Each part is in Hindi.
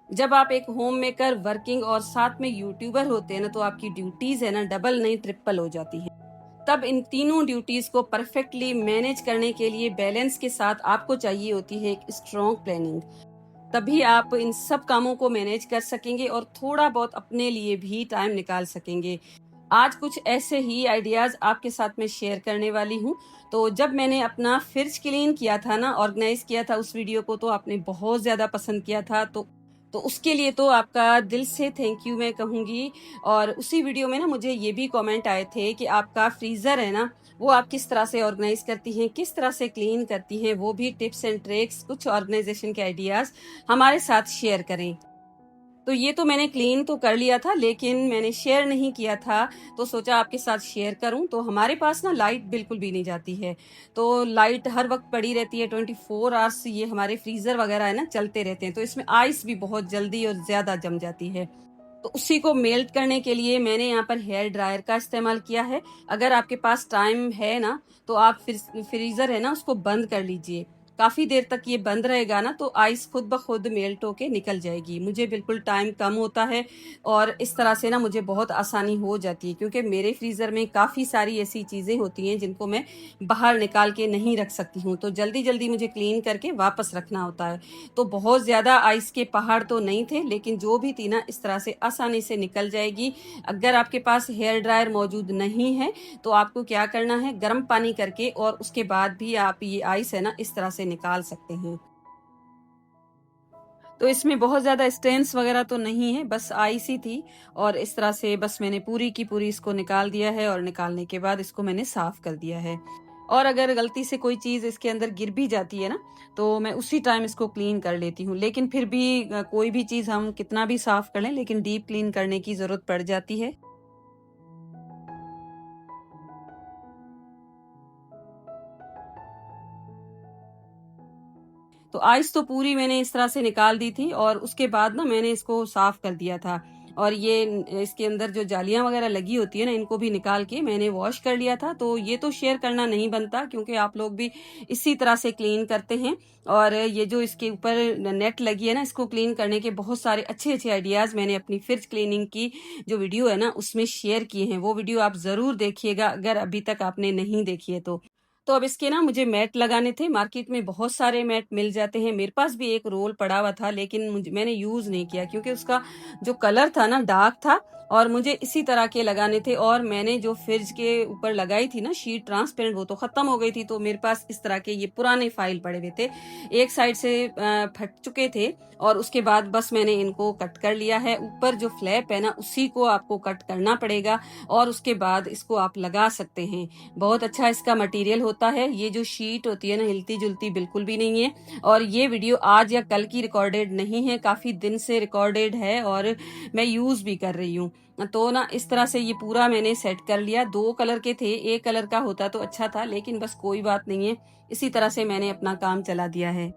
जब आप एक होम मेकर, वर्किंग और साथ में यूट्यूबर होते हैं ना, तो आपकी ड्यूटीज है ना डबल नहीं ट्रिपल हो जाती है। तब इन तीनों ड्यूटीज को परफेक्टली मैनेज करने के लिए बैलेंस के साथ आपको चाहिए होती है एक स्ट्रॉन्ग प्लानिंग। तभी आप इन सब कामों को मैनेज कर सकेंगे और थोड़ा बहुत अपने लिए भी टाइम निकाल सकेंगे। आज कुछ ऐसे ही आइडियाज आपके साथ में शेयर करने वाली हूँ। तो जब मैंने अपना फ्रिज क्लीन किया था ना, ऑर्गेनाइज किया था उस वीडियो को, तो आपने बहुत ज्यादा पसंद किया था। तो उसके लिए तो आपका दिल से थैंक यू मैं कहूंगी। और उसी वीडियो में ना मुझे ये भी कमेंट आए थे कि आपका फ्रीजर है ना, वो आप किस तरह से ऑर्गेनाइज करती हैं, किस तरह से क्लीन करती हैं, वो भी टिप्स एंड ट्रिक्स, कुछ ऑर्गेनाइजेशन के आइडियाज हमारे साथ शेयर करें। तो ये तो मैंने क्लीन तो कर लिया था, लेकिन मैंने शेयर नहीं किया था, तो सोचा आपके साथ शेयर करूं। तो हमारे पास ना लाइट बिल्कुल भी नहीं जाती है, तो लाइट हर वक्त पड़ी रहती है, 24 आवर्स ये हमारे फ्रीजर वगैरह है ना चलते रहते हैं, तो इसमें आइस भी बहुत जल्दी और ज्यादा जम जाती है। तो उसी को मेल्ट करने के लिए मैंने यहाँ पर हेयर ड्रायर का इस्तेमाल किया है। अगर आपके पास टाइम है ना, तो आप फ्रीजर है ना उसको बंद कर लीजिए। काफी देर तक ये बंद रहेगा ना, तो आइस खुद ब खुद मेल्ट होके निकल जाएगी। मुझे बिल्कुल टाइम कम होता है और इस तरह से ना मुझे बहुत आसानी हो जाती है, क्योंकि मेरे फ्रीजर में काफी सारी ऐसी चीजें होती हैं जिनको मैं बाहर निकाल के नहीं रख सकती हूँ, तो जल्दी जल्दी मुझे क्लीन करके वापस रखना होता है। तो बहुत ज्यादा आइस के पहाड़ तो नहीं थे, लेकिन जो भी थी ना इस तरह से आसानी से निकल जाएगी। अगर आपके पास हेयर ड्रायर मौजूद नहीं है, तो आपको क्या करना है, गर्म पानी करके और उसके बाद भी आप ये आइस है ना इस तरह से निकाल सकते हैं। तो इसमें बहुत ज्यादा स्टेन्स वगैरह तो नहीं है, बस आइस ही थी। और इस तरह से बस मैंने पूरी की पूरी इसको निकाल दिया है, और निकालने के बाद इसको मैंने साफ कर दिया है। और अगर गलती से कोई चीज इसके अंदर गिर भी जाती है ना, तो मैं उसी टाइम इसको क्लीन कर लेती हूँ। लेकिन फिर भी कोई भी चीज हम कितना भी साफ कर लें, लेकिन डीप क्लीन करने की जरूरत पड़ जाती है। तो आइस तो पूरी मैंने इस तरह से निकाल दी थी, और उसके बाद ना मैंने इसको साफ कर दिया था। और ये इसके अंदर जो जालियां वगैरह लगी होती है ना, इनको भी निकाल के मैंने वॉश कर लिया था। तो ये तो शेयर करना नहीं बनता, क्योंकि आप लोग भी इसी तरह से क्लीन करते हैं। और ये जो इसके ऊपर नेट लगी है ना, इसको क्लीन करने के बहुत सारे अच्छे अच्छे आइडियाज मैंने अपनी फ्रिज क्लीनिंग की जो वीडियो है ना उसमें शेयर किए हैं। वो वीडियो आप जरूर देखिएगा अगर अभी तक आपने नहीं देखी है तो। तो अब इसके ना मुझे मैट लगाने थे। मार्केट में बहुत सारे मैट मिल जाते हैं, मेरे पास भी एक रोल पड़ा हुआ था, लेकिन मैंने यूज नहीं किया, क्योंकि उसका जो कलर था ना डार्क था, और मुझे इसी तरह के लगाने थे। और मैंने जो फ्रिज के ऊपर लगाई थी ना शीट ट्रांसपेरेंट, वो तो खत्म हो गई थी। तो मेरे पास इस तरह के ये पुराने फाइल पड़े हुए थे, एक साइड से फट चुके थे, और उसके बाद बस मैंने इनको कट कर लिया है। ऊपर जो फ्लैप है ना उसी को आपको कट करना पड़ेगा, और उसके बाद इसको आप लगा सकते हैं। बहुत अच्छा इसका मटेरियल होता है। ये जो शीट होती है ना, हिलती जुलती बिल्कुल भी नहीं है। और ये वीडियो आज या कल की रिकॉर्डेड नहीं है, काफी दिन से रिकॉर्डेड है, और मैं यूज भी कर रही हूँ। तो ना इस तरह से ये पूरा मैंने सेट कर लिया। दो कलर के थे, एक कलर का होता तो अच्छा था, लेकिन बस कोई बात नहीं है, इसी तरह से मैंने अपना काम चला दिया है।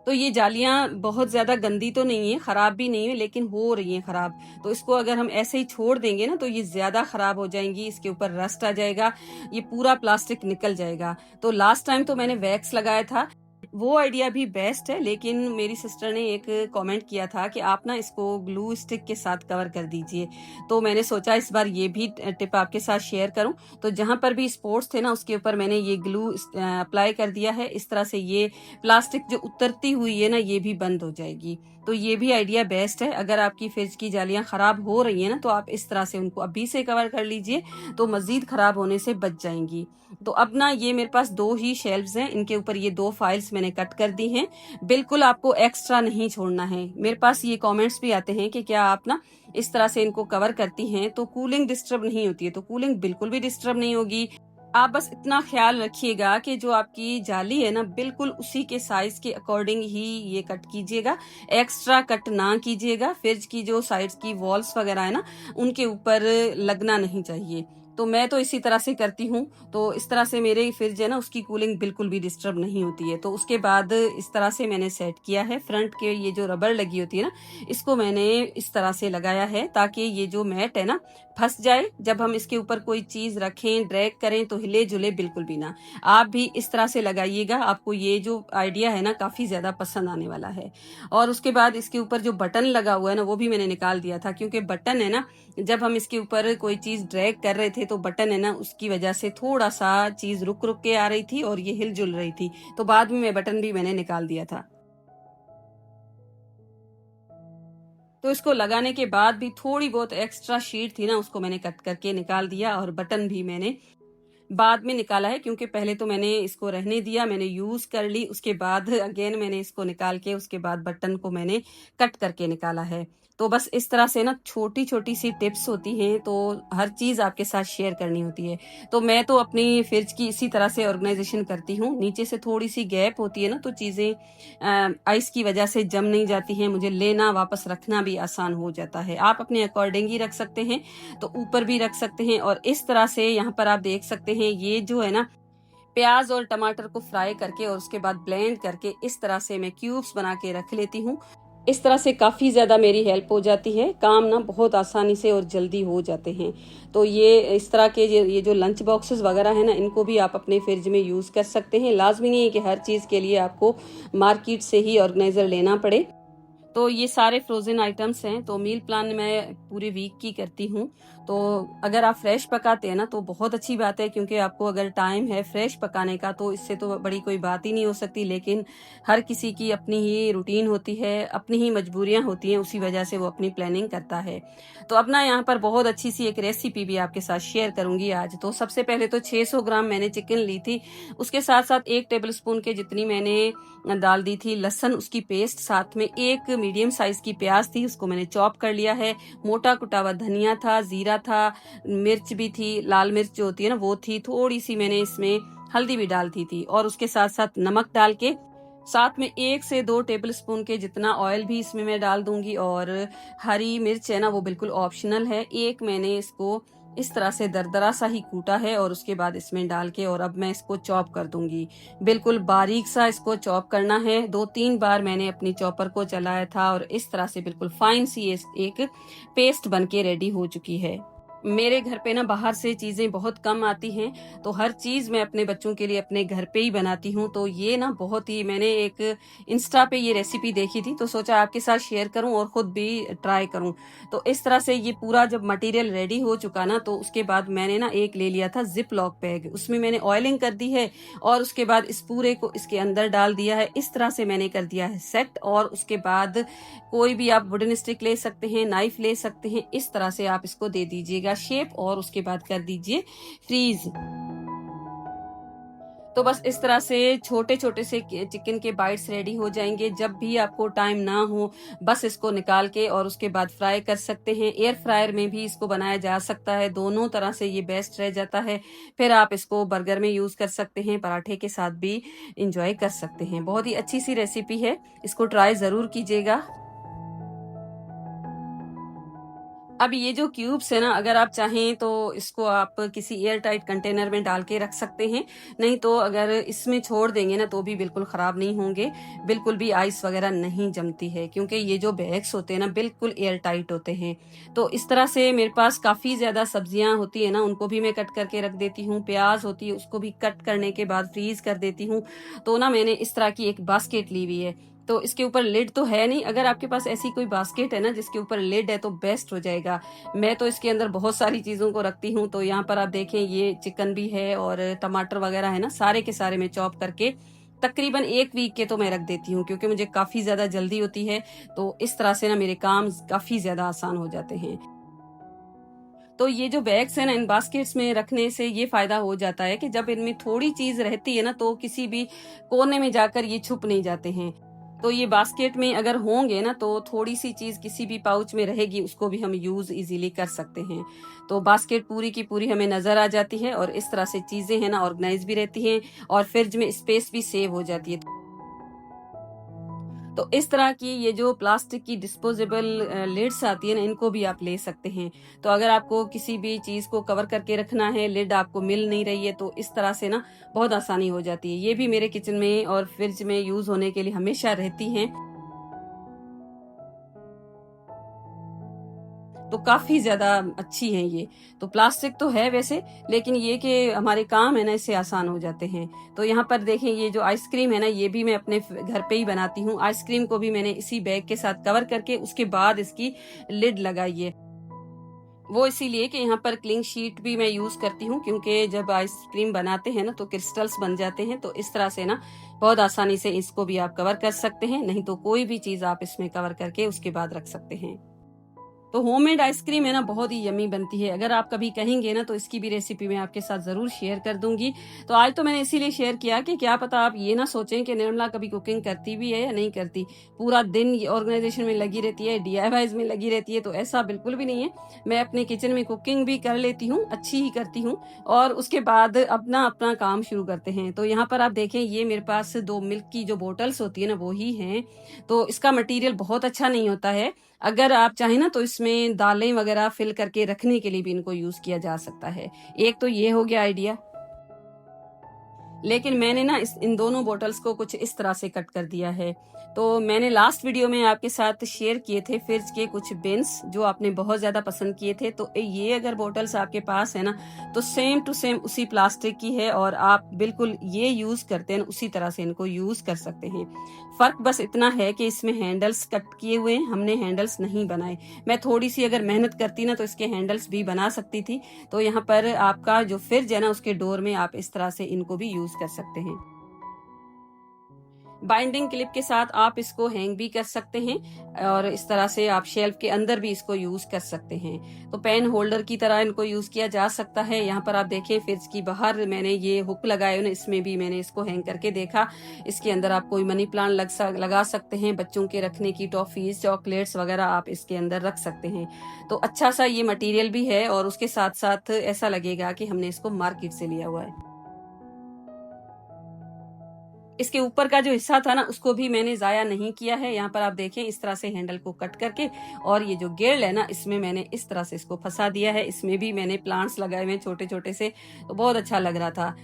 तो ये जालियां बहुत ज्यादा गंदी तो नहीं है, खराब भी नहीं है, लेकिन हो रही हैं खराब। तो इसको अगर हम ऐसे ही छोड़ देंगे ना, तो ये ज्यादा खराब हो जाएंगी, इसके ऊपर रस्ट आ जाएगा, ये पूरा प्लास्टिक निकल जाएगा। तो लास्ट टाइम तो मैंने वैक्स लगाया था, वो आइडिया भी बेस्ट है, लेकिन मेरी सिस्टर ने एक कमेंट किया था कि आप ना इसको ग्लू स्टिक के साथ कवर कर दीजिए। तो मैंने सोचा इस बार ये भी टिप आपके साथ शेयर करूं। तो जहां पर भी स्पॉट्स थे ना, उसके ऊपर मैंने ये ग्लू अप्लाई कर दिया है। इस तरह से ये प्लास्टिक जो उतरती हुई है ना, ये भी बंद हो जाएगी। तो ये भी आइडिया बेस्ट है। अगर आपकी फ्रिज की जालियां खराब हो रही है ना, तो आप इस तरह से उनको अभी से कवर कर लीजिए, तो मजीद खराब होने से बच जाएंगी। तो अब ना ये मेरे पास दो ही शेल्व्स हैं, इनके ऊपर ये दो फाइल्स मैंने कट कर दी हैं। बिल्कुल आपको एक्स्ट्रा नहीं छोड़ना है। मेरे पास ये कमेंट्स भी आते हैं कि क्या आप ना इस तरह से इनको कवर करती हैं तो कूलिंग डिस्टर्ब नहीं होती है। तो कूलिंग बिल्कुल भी डिस्टर्ब नहीं होगी। आप बस इतना ख्याल रखिएगा कि जो आपकी जाली है ना, बिल्कुल उसी के साइज के अकॉर्डिंग ही ये कट कीजिएगा, एक्स्ट्रा कट ना कीजिएगा। फ्रिज की जो साइड्स की वॉल्स वगैरह है ना, उनके ऊपर लगना नहीं चाहिए। तो मैं तो इसी तरह से करती हूँ। तो इस तरह से मेरे फ्रिज है ना, उसकी कूलिंग बिल्कुल भी डिस्टर्ब नहीं होती है। तो उसके बाद इस तरह से मैंने सेट किया है। फ्रंट के ये जो रबर लगी होती है ना, इसको मैंने इस तरह से लगाया है ताकि ये जो मैट है ना फंस जाए। जब हम इसके ऊपर कोई चीज रखें, ड्रैग करें तो हिले जुले बिल्कुल भी ना। आप भी इस तरह से लगाइएगा, आपको ये जो आइडिया है ना काफी ज्यादा पसंद आने वाला है। और उसके बाद इसके ऊपर जो बटन लगा हुआ है ना, वो भी मैंने निकाल दिया था, क्योंकि बटन है ना, जब हम इसके ऊपर कोई चीज ड्रैग कर रहे थे तो बटन है ना, उसकी वजह से थोड़ा सा चीज रुक रुक के आ रही थी और ये हिलजुल रही थी। तो बाद में बटन भी मैंने निकाल दिया था। तो इसको लगाने के बाद भी थोड़ी बहुत एक्स्ट्रा शीट थी ना, उसको मैंने कट करके निकाल दिया और बटन भी मैंने बाद में निकाला है, क्योंकि पहले तो मैंने इसको रहने दिया, मैंने यूज कर ली, उसके बाद अगेन मैंने इसको निकाल के उसके बाद बटन को मैंने कट करके निकाला है। तो बस इस तरह से ना छोटी छोटी सी टिप्स होती हैं, तो हर चीज आपके साथ शेयर करनी होती है। तो मैं तो अपनी फ्रिज की इसी तरह से ऑर्गेनाइजेशन करती हूँ। नीचे से थोड़ी सी गैप होती है ना, तो चीजें आइस की वजह से जम नहीं जाती हैं, मुझे लेना वापस रखना भी आसान हो जाता है। आप अपने अकॉर्डिंग ही रख सकते हैं, तो ऊपर भी रख सकते हैं। और इस तरह से यहाँ पर आप देख सकते हैं, ये जो है ना, प्याज और टमाटर को फ्राई करके और उसके बाद ब्लेंड करके इस तरह से मैं क्यूब्स बना के रख लेती हूँ। इस तरह से काफी ज्यादा मेरी हेल्प हो जाती है, काम ना बहुत आसानी से और जल्दी हो जाते हैं। तो ये इस तरह के ये जो लंच बॉक्सेस वगैरह है ना, इनको भी आप अपने फ्रिज में यूज कर सकते हैं। लाजमी नहीं है कि हर चीज के लिए आपको मार्केट से ही ऑर्गेनाइजर लेना पड़े। तो ये सारे फ्रोजन आइटम्स हैं। तो मील प्लान मैं पूरे वीक की करती हूँ। तो अगर आप फ्रेश पकाते हैं ना तो बहुत अच्छी बात है, क्योंकि आपको अगर टाइम है फ्रेश पकाने का तो इससे तो बड़ी कोई बात ही नहीं हो सकती। लेकिन हर किसी की अपनी ही रूटीन होती है, अपनी ही मजबूरियां होती हैं, उसी वजह से वो अपनी प्लानिंग करता है। तो अपना यहाँ पर बहुत अच्छी सी एक रेसिपी भी आपके साथ शेयर करूंगी आज। तो सबसे पहले तो 600 ग्राम मैंने चिकन ली थी, उसके साथ साथ 1 टेबल स्पून के जितनी मैंने डाल दी थी लहसुन, उसकी पेस्ट, साथ में 1 मीडियम साइज की प्याज थी, उसको मैंने चॉप कर लिया है। मोटा कुटा हुआ धनिया था, जीरा था, मिर्च भी थी, लाल मिर्च जो होती है ना वो थी, थोड़ी सी मैंने इसमें हल्दी भी डाल दी थी। और उसके साथ साथ नमक डाल के, साथ में 1 से 2 टेबल स्पून के जितना ऑयल भी इसमें मैं डाल दूंगी। और हरी मिर्च है ना, वो बिल्कुल ऑप्शनल है। एक मैंने इसको इस तरह से दरदरा सा ही कूटा है और उसके बाद इसमें डाल के, और अब मैं इसको चॉप कर दूंगी। बिल्कुल बारीक सा इसको चॉप करना है। 2-3 बार मैंने अपनी चॉपर को चलाया था और इस तरह से बिल्कुल फाइन सी एक पेस्ट बन के रेडी हो चुकी है। मेरे घर पे ना बाहर से चीजें बहुत कम आती हैं, तो हर चीज मैं अपने बच्चों के लिए अपने घर पे ही बनाती हूँ। तो ये ना बहुत ही, मैंने एक इंस्टा पे ये रेसिपी देखी थी तो सोचा आपके साथ शेयर करूं और खुद भी ट्राई करूं। तो इस तरह से ये पूरा जब मटेरियल रेडी हो चुका ना, तो उसके बाद मैंने ना एक ले लिया था जिप लॉक बैग, उसमें मैंने ऑयलिंग कर दी है और उसके बाद इस पूरे को इसके अंदर डाल दिया है। इस तरह से मैंने कर दिया है सेट। और उसके बाद कोई भी आप वुडन स्टिक ले सकते हैं, नाइफ ले सकते हैं, इस तरह से आप इसको दे दीजिएगा शेप और उसके बाद कर दीजिए फ्रीज। तो बस इस तरह से छोटे छोटे से चिकन के बाइट्स रेडी हो जाएंगे। जब भी आपको टाइम ना हो, बस इसको निकाल के और उसके बाद फ्राई कर सकते हैं। एयर फ्रायर में भी इसको बनाया जा सकता है, दोनों तरह से ये बेस्ट रह जाता है। फिर आप इसको बर्गर में यूज कर सकते हैं, पराठे के साथ भी इंजॉय कर सकते हैं। बहुत ही अच्छी सी रेसिपी है, इसको ट्राई जरूर कीजिएगा। अब ये जो क्यूब्स है ना, अगर आप चाहें तो इसको आप किसी एयर टाइट कंटेनर में डाल के रख सकते हैं, नहीं तो अगर इसमें छोड़ देंगे ना तो भी बिल्कुल खराब नहीं होंगे। बिल्कुल भी आइस वगैरह नहीं जमती है, क्योंकि ये जो बैग्स होते हैं ना बिल्कुल एयर टाइट होते हैं। तो इस तरह से मेरे पास काफी ज्यादा सब्जियां होती है ना, उनको भी मैं कट करके रख देती हूँ। प्याज होती है उसको भी कट करने के बाद फ्रीज कर देती हूँ। तो ना मैंने इस तरह की एक बास्केट ली हुई है, तो इसके ऊपर लिड तो है नहीं। अगर आपके पास ऐसी कोई बास्केट है ना जिसके ऊपर लिड है तो बेस्ट हो जाएगा। मैं तो इसके अंदर बहुत सारी चीजों को रखती हूँ। तो यहाँ पर आप देखें, ये चिकन भी है और टमाटर वगैरह है ना, सारे के सारे मैं चॉप करके तकरीबन 1 वीक के तो मैं रख देती हूँ, क्योंकि मुझे काफी ज्यादा जल्दी होती है। तो इस तरह से ना मेरे काम काफी ज्यादा आसान हो जाते हैं। तो ये जो बैग्स है ना, इन बास्केट्स में रखने से ये फायदा हो जाता है कि जब इनमें थोड़ी चीज रहती है ना तो किसी भी कोने में जाकर ये छुप नहीं जाते हैं। तो ये बास्केट में अगर होंगे ना तो थोड़ी सी चीज किसी भी पाउच में रहेगी, उसको भी हम यूज इजीली कर सकते हैं। तो बास्केट पूरी की पूरी हमें नजर आ जाती है और इस तरह से चीजें है ना ऑर्गेनाइज भी रहती हैं और फ्रिज में स्पेस भी सेव हो जाती है। तो इस तरह की ये जो प्लास्टिक की डिस्पोजेबल लिड्स आती है ना, इनको भी आप ले सकते हैं। तो अगर आपको किसी भी चीज़ को कवर करके रखना है, लिड आपको मिल नहीं रही है, तो इस तरह से ना बहुत आसानी हो जाती है। ये भी मेरे किचन में और फ्रिज में यूज़ होने के लिए हमेशा रहती हैं। तो काफ़ी ज़्यादा अच्छी हैं ये। तो प्लास्टिक तो है वैसे, लेकिन ये कि हमारे काम है ना इससे आसान हो जाते हैं। तो यहाँ पर देखें, ये जो आइसक्रीम है ना, ये भी मैं अपने घर पे ही बनाती हूँ। आइसक्रीम को भी मैंने इसी बैग के साथ कवर करके उसके बाद इसकी लिड लगाई है। वो इसीलिए कि यहाँ पर क्लिंग शीट भी मैं यूज़ करती हूँ, क्योंकि जब आइसक्रीम बनाते हैं ना तो क्रिस्टल्स बन जाते हैं। तो इस तरह से ना बहुत आसानी से इसको भी आप कवर कर सकते हैं, नहीं तो कोई भी चीज़ आप इसमें कवर करके उसके बाद रख सकते हैं। तो होममेड आइसक्रीम है ना बहुत ही यम्मी बनती है। अगर आप कभी कहेंगे ना तो इसकी भी रेसिपी मैं आपके साथ ज़रूर शेयर कर दूंगी। तो आज तो मैंने इसीलिए शेयर किया कि क्या पता आप ये ना सोचें कि निर्मला कभी कुकिंग करती भी है या नहीं करती। पूरा दिन ये ऑर्गेनाइजेशन में लगी रहती है, DIYs में लगी रहती है, तो ऐसा बिल्कुल भी नहीं है। मैं अपने किचन में कुकिंग भी कर लेती हूँ, अच्छी ही करती हूँ, और उसके बाद अपना अपना काम शुरू करते हैं। तो यहाँ पर आप देखें, ये मेरे पास 2 मिल्क की जो बोटल्स होती है ना वो ही हैं। तो इसका मटेरियल बहुत अच्छा नहीं होता है। अगर आप चाहें ना तो इसमें दालें वगैरह फिल करके रखने के लिए भी इनको यूज़ किया जा सकता है। एक तो ये हो गया आइडिया। लेकिन मैंने ना इन दोनों बॉटल्स को कुछ इस तरह से कट कर दिया है। तो मैंने लास्ट वीडियो में आपके साथ शेयर किए थे फ्रिज के कुछ बिन्स, जो आपने बहुत ज़्यादा पसंद किए थे। तो ये अगर बॉटल्स आपके पास है ना, तो सेम टू सेम उसी प्लास्टिक की है, और आप बिल्कुल ये यूज़ करते हैं उसी तरह से इनको यूज़ कर सकते हैं। फ़र्क बस इतना है कि इसमें हैंडल्स कट किए हुए हैं, हमने हैंडल्स नहीं बनाए। मैं थोड़ी सी अगर मेहनत करती ना तो इसके हैंडल्स भी बना सकती थी। तो यहाँ पर आपका जो फ्रिज है ना, उसके डोर में आप इस तरह से इनको भी यूज़ कर सकते हैं। बाइंडिंग क्लिप के साथ आप इसको हैंग भी कर सकते हैं, और इस तरह से आप शेल्फ के अंदर भी इसको यूज कर सकते हैं। तो पेन होल्डर की तरह इनको यूज किया जा सकता है। यहाँ पर आप देखें, फ्रिज की बाहर मैंने ये हुक लगाए ना, इसमें भी मैंने इसको हैंग करके देखा। इसके अंदर आप कोई मनी प्लांट लगा सकते हैं, बच्चों के रखने की टॉफीज, चॉकलेट्स वगैरह आप इसके अंदर रख सकते हैं। तो अच्छा सा ये मटेरियल भी है, और उसके साथ साथ ऐसा लगेगा कि हमने इसको मार्केट से लिया हुआ है। इसके ऊपर का जो हिस्सा था ना, उसको भी मैंने ज़ाया नहीं किया है। यहाँ पर आप देखें, इस तरह से हैंडल को कट करके, और ये जो गिर्ल है ना, इसमें मैंने इस तरह से इसको फंसा दिया है। इसमें भी मैंने प्लांट्स लगाए हुए हैं छोटे छोटे से, तो बहुत अच्छा लग रहा था।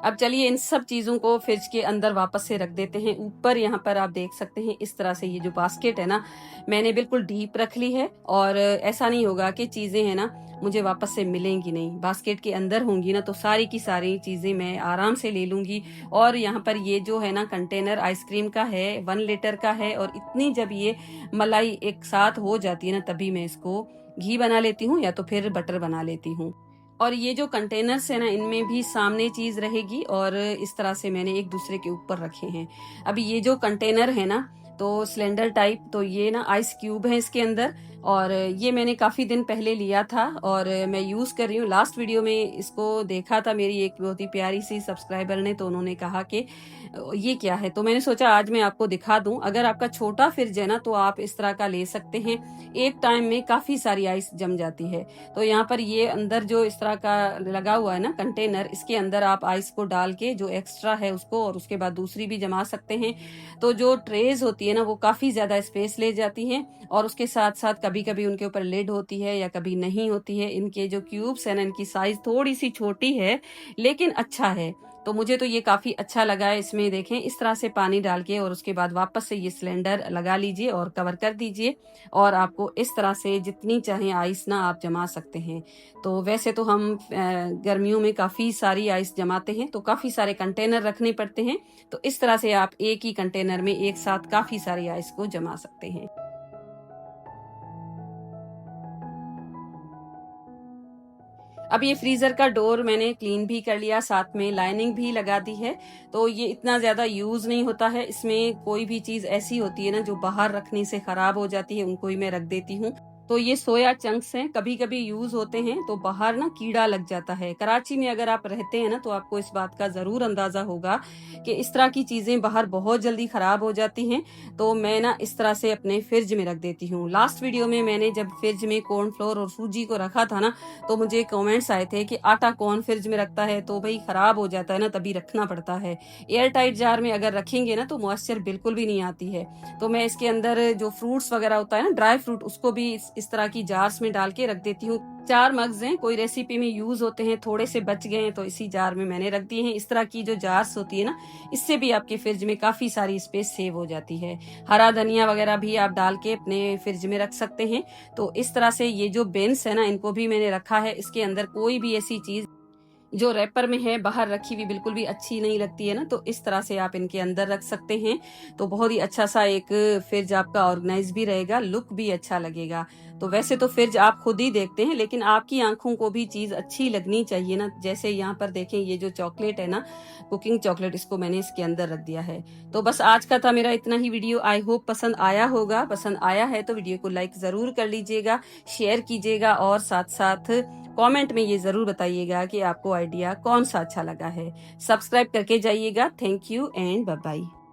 अब चलिए इन सब चीज़ों को फ्रिज के अंदर वापस से रख देते हैं। ऊपर यहाँ पर आप देख सकते हैं, इस तरह से ये जो बास्केट है ना, मैंने बिल्कुल डीप रख ली है, और ऐसा नहीं होगा कि चीज़ें हैं ना मुझे वापस से मिलेंगी नहीं। बास्केट के अंदर होंगी ना, तो सारी की सारी चीज़ें मैं आराम से ले लूँगी। और यहाँ पर ये जो है ना कंटेनर आइसक्रीम का है, 1 लीटर का है, और इतनी जब ये मलाई एक साथ हो जाती है ना, तभी मैं इसको घी बना लेती हूँ, या तो फिर बटर बना लेती हूँ। और ये जो कंटेनर्स है ना, इनमें भी सामने चीज रहेगी, और इस तरह से मैंने एक दूसरे के ऊपर रखे हैं। अभी ये जो कंटेनर है ना, तो सिलेंडर टाइप, तो ये ना आइस क्यूब है इसके अंदर, और ये मैंने काफी दिन पहले लिया था, और मैं यूज कर रही हूँ। लास्ट वीडियो में इसको देखा था मेरी एक बहुत ही प्यारी सी सब्सक्राइबर ने, तो उन्होंने कहा कि ये क्या है, तो मैंने सोचा आज मैं आपको दिखा दूं। अगर आपका छोटा फ्रिज है ना, तो आप इस तरह का ले सकते हैं। एक टाइम में काफी सारी आइस जम जाती है। तो यहाँ पर ये अंदर जो इस तरह का लगा हुआ है ना कंटेनर, इसके अंदर आप आइस को डाल के जो एक्स्ट्रा है उसको, और उसके बाद दूसरी भी जमा सकते हैं। तो जो ट्रेज होती है ना, वो काफी ज्यादा स्पेस ले जाती हैं, और उसके साथ साथ कभी कभी उनके ऊपर लिड होती है या कभी नहीं होती है। इनके जो क्यूब्स है ना, इनकी साइज थोड़ी सी छोटी है, लेकिन अच्छा है। तो मुझे तो ये काफी अच्छा लगा है। इसमें देखें, इस तरह से पानी डाल के, और उसके बाद वापस से ये सिलेंडर लगा लीजिए और कवर कर दीजिए, और आपको इस तरह से जितनी चाहे आइस ना आप जमा सकते हैं। तो वैसे तो हम गर्मियों में काफी सारी आइस जमाते हैं, तो काफी सारे कंटेनर रखने पड़ते हैं। तो इस तरह से आप एक ही कंटेनर में एक साथ काफी सारी आइस को जमा सकते हैं। अब ये फ्रीजर का डोर मैंने क्लीन भी कर लिया, साथ में लाइनिंग भी लगा दी है। तो ये इतना ज्यादा यूज नहीं होता है। इसमें कोई भी चीज ऐसी होती है ना जो बाहर रखने से खराब हो जाती है, उनको ही मैं रख देती हूँ। तो ये सोया चंक्स हैं, कभी-कभी यूज़ होते हैं तो बाहर ना कीड़ा लग जाता है। कराची में अगर आप रहते हैं ना तो आपको इस बात का ज़रूर अंदाज़ा होगा कि इस तरह की चीज़ें बाहर बहुत जल्दी ख़राब हो जाती हैं। तो मैं ना इस तरह से अपने फ्रिज में रख देती हूँ। लास्ट वीडियो में मैंने जब फ्रिज में कॉर्नफ्लोर और सूजी को रखा था ना, तो मुझे कमेंट्स आए थे कि आटा कौन फ्रिज में रखता है, तो भई ख़राब हो जाता है ना, तभी रखना पड़ता है। एयर टाइट जार में अगर रखेंगे ना तो मॉइस्चर बिल्कुल भी नहीं आती है। तो मैं इसके अंदर जो फ्रूट्स वगैरह होता है ना, ड्राई फ्रूट, उसको भी इस तरह की जार्स में डाल के रख देती हूँ। 4 मग्स हैं, कोई रेसिपी में यूज होते हैं, थोड़े से बच गए हैं तो इसी जार में मैंने रख दिए हैं। इस तरह की जो जार्स होती है ना, इससे भी आपके फ्रिज में काफी सारी स्पेस सेव हो जाती है। हरा धनिया वगैरह भी आप डाल के अपने फ्रिज में रख सकते हैं। तो इस तरह से ये जो बिन्स है ना, इनको भी मैंने रखा है। इसके अंदर कोई भी ऐसी चीज जो रैपर में है बाहर रखी हुई बिल्कुल भी अच्छी नहीं लगती है ना, तो इस तरह से आप इनके अंदर रख सकते हैं। तो बहुत ही अच्छा सा एक फ्रिज आपका ऑर्गेनाइज भी रहेगा, लुक भी अच्छा लगेगा। तो वैसे तो फ्रिज आप खुद ही देखते हैं, लेकिन आपकी आंखों को भी चीज अच्छी लगनी चाहिए ना। जैसे यहाँ पर देखें, ये जो चॉकलेट है ना, कुकिंग चॉकलेट, इसको मैंने इसके अंदर रख दिया है। तो बस आज का था मेरा इतना ही वीडियो। आई होप पसंद आया होगा। पसंद आया है तो वीडियो को लाइक जरूर कर लीजिएगा, शेयर कीजिएगा और साथ साथ कमेंट में ये जरूर बताइएगा कि आपको आइडिया कौन सा अच्छा लगा है। सब्सक्राइब करके जाइएगा। Thank you and bye bye.